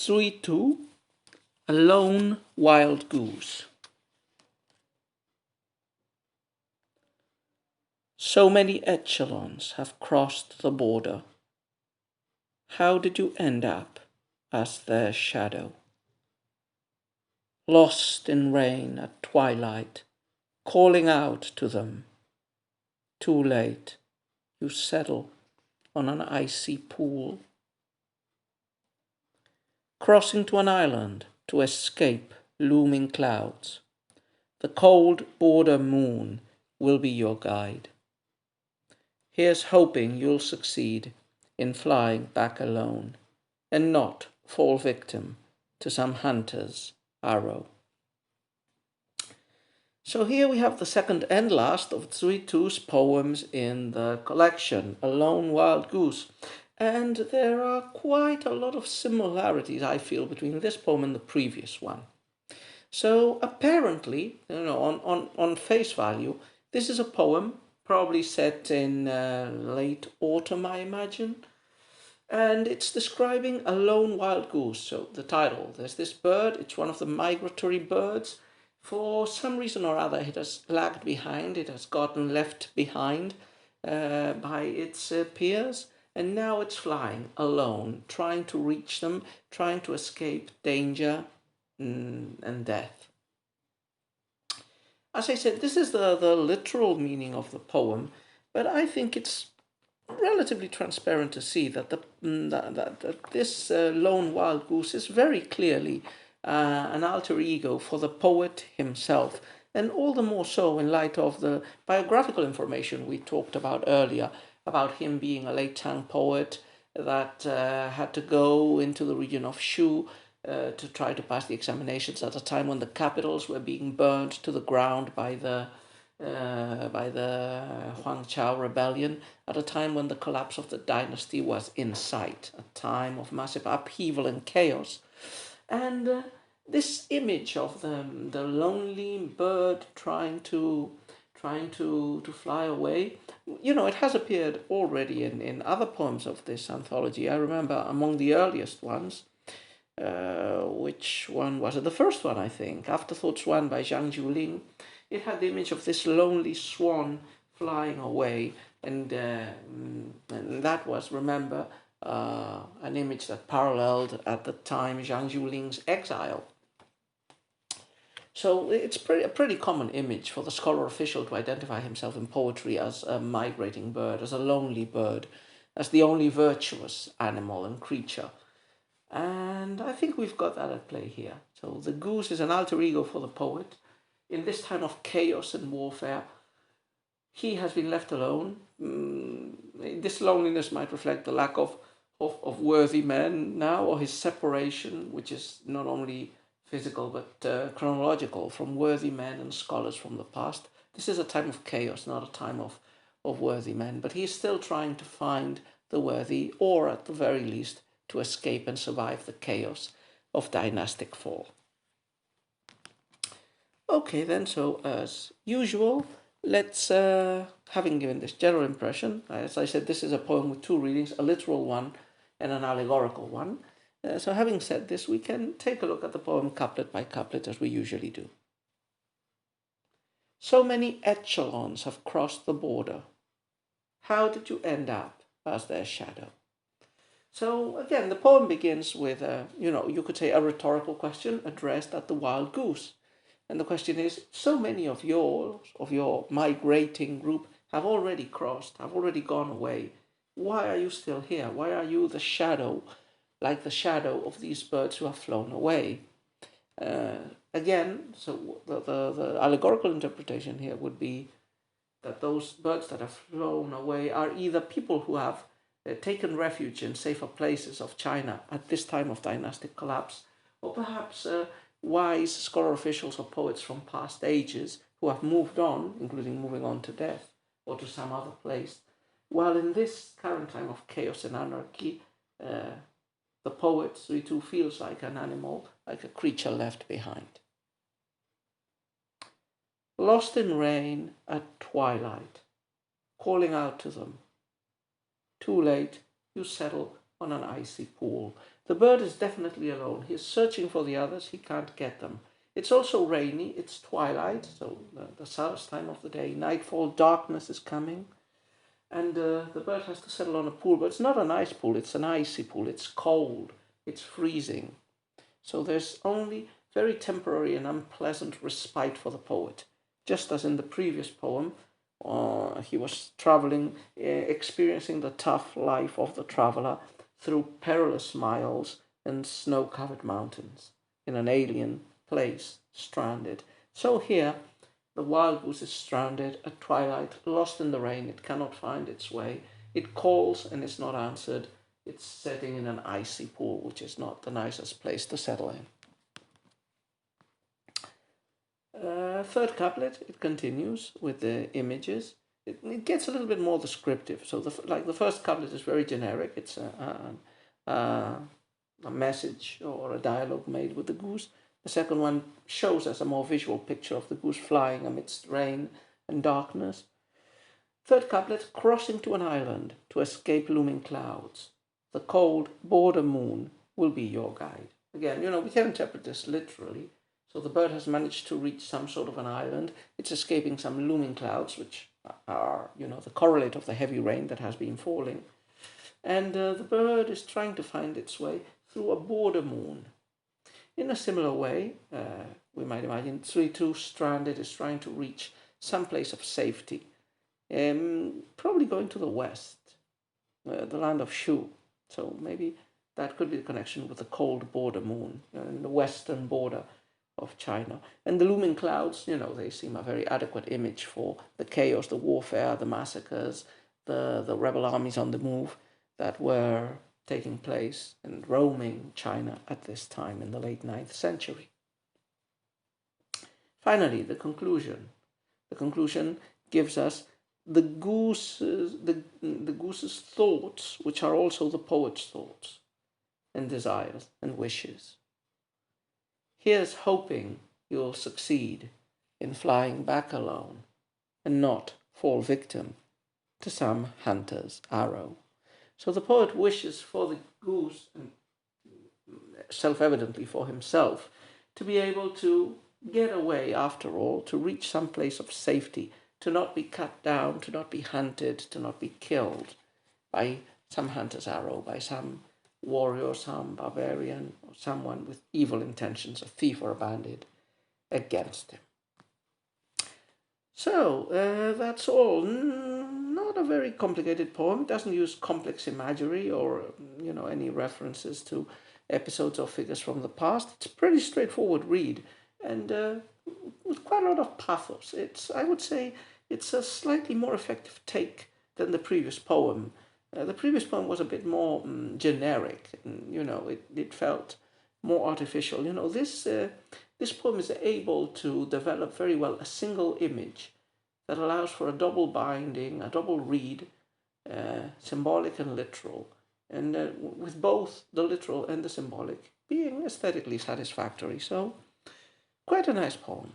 2, A Lone Wild Goose. So many echelons have crossed the border. How did you end up as their shadow? Lost in rain at twilight, calling out to them. Too late, you settle on an icy pool. Crossing to an island to escape looming clouds. The cold border moon will be your guide. Here's hoping you'll succeed in flying back alone and not fall victim to some hunter's arrow. So here we have the second and last of Zui Tu's poems in the collection, A Lone Wild Goose. And there are quite a lot of similarities, I feel, between this poem and the previous one. So apparently, on face value, this is a poem probably set in late autumn, I imagine. And it's describing a lone wild goose. So the title, there's this bird, it's one of the migratory birds. For some reason or other, it has lagged behind, it has gotten left behind by its peers, and now it's flying alone, trying to reach them, trying to escape danger and death. As I said, this is the literal meaning of the poem, but I think it's relatively transparent to see that this lone wild goose is very clearly an alter ego for the poet himself, and all the more so in light of the biographical information we talked about earlier about him being a late Tang poet that had to go into the region of Shu to try to pass the examinations at a time when the capitals were being burned to the ground by the Huangqiao rebellion, at a time when the collapse of the dynasty was in sight, a time of massive upheaval and chaos. And this image of the lonely bird trying to fly away, it has appeared already in other poems of this anthology. I remember among the earliest ones, which one was it? The first one, I think, Afterthoughts 1 by Zhang Juling. It had the image of this lonely swan flying away, and that was, remember, an image that paralleled at the time Zhang Juling's exile. So it's a pretty common image for the scholar official to identify himself in poetry as a migrating bird, as a lonely bird, as the only virtuous animal and creature. And I think we've got that at play here. So the goose is an alter ego for the poet. In this time of chaos and warfare, he has been left alone. This loneliness might reflect the lack of worthy men now, or his separation, which is not only physical but chronological, from worthy men and scholars from the past. This is a time of chaos, not a time of worthy men, but he's still trying to find the worthy, or at the very least, to escape and survive the chaos of dynastic fall. Okay then, so as usual, let's, having given this general impression, as I said, this is a poem with two readings, a literal one and an allegorical one. So having said this, we can take a look at the poem couplet by couplet as we usually do. So many echelons have crossed the border. How did you end up as their shadow? So again, the poem begins with, you could say a rhetorical question addressed at the wild goose. And the question is, so many of your migrating group have already crossed, have already gone away. Why are you still here? Why are you the shadow, like the shadow of these birds who have flown away? Again, so the allegorical interpretation here would be that those birds that have flown away are either people who have taken refuge in safer places of China at this time of dynastic collapse, or perhaps wise scholar officials or poets from past ages who have moved on, including moving on to death or to some other place, while in this current time of chaos and anarchy, the poet Zui Tu feels like an animal, like a creature left behind. Lost in rain at twilight, calling out to them. Too late, you settle on an icy pool. The bird is definitely alone. He's searching for the others. He can't get them. It's also rainy. It's twilight, so the saddest time of the day. Nightfall, darkness is coming. And the bird has to settle on a pool. But it's not an ice pool. It's an icy pool. It's cold. It's freezing. So there's only very temporary and unpleasant respite for the poet. Just as in the previous poem, he was traveling, experiencing the tough life of the traveler through perilous miles and snow-covered mountains in an alien place, stranded. So here, the wild goose is stranded at twilight, lost in the rain. It cannot find its way. It calls and is not answered. It's setting in an icy pool, which is not the nicest place to settle in. Third couplet, it continues with the images. It gets a little bit more descriptive. So the first couplet is very generic. It's a message or a dialogue made with the goose. The second one shows us a more visual picture of the goose flying amidst rain and darkness. Third couplet, crossing to an island to escape looming clouds. The cold border moon will be your guide. Again, we can interpret this literally. So the bird has managed to reach some sort of an island. It's escaping some looming clouds, which are, the correlate of the heavy rain that has been falling. And the bird is trying to find its way through a border moon. In a similar way, we might imagine 3-2 stranded is trying to reach some place of safety, probably going to the west, the land of Shu. So maybe that could be the connection with the cold border moon in the western border of China. And the looming clouds, they seem a very adequate image for the chaos, the warfare, the massacres, the rebel armies on the move that were taking place and roaming China at this time in the late 9th century. Finally, the conclusion. The conclusion gives us the goose's thoughts, which are also the poet's thoughts and desires and wishes. Here's hoping you'll succeed in flying back alone and not fall victim to some hunter's arrow. So the poet wishes for the goose, and self-evidently for himself, to be able to get away after all, to reach some place of safety, to not be cut down, to not be hunted, to not be killed by some hunter's arrow, by some warrior, some barbarian, or someone with evil intentions, a thief or a bandit, against him. So, that's all. Not a very complicated poem. It doesn't use complex imagery or, any references to episodes or figures from the past. It's a pretty straightforward read and with quite a lot of pathos. I would say it's a slightly more effective take than the previous poem. The previous poem was a bit more generic. It felt more artificial. This poem is able to develop very well a single image that allows for a double binding, a double read, symbolic and literal, and with both the literal and the symbolic being aesthetically satisfactory. So, quite a nice poem.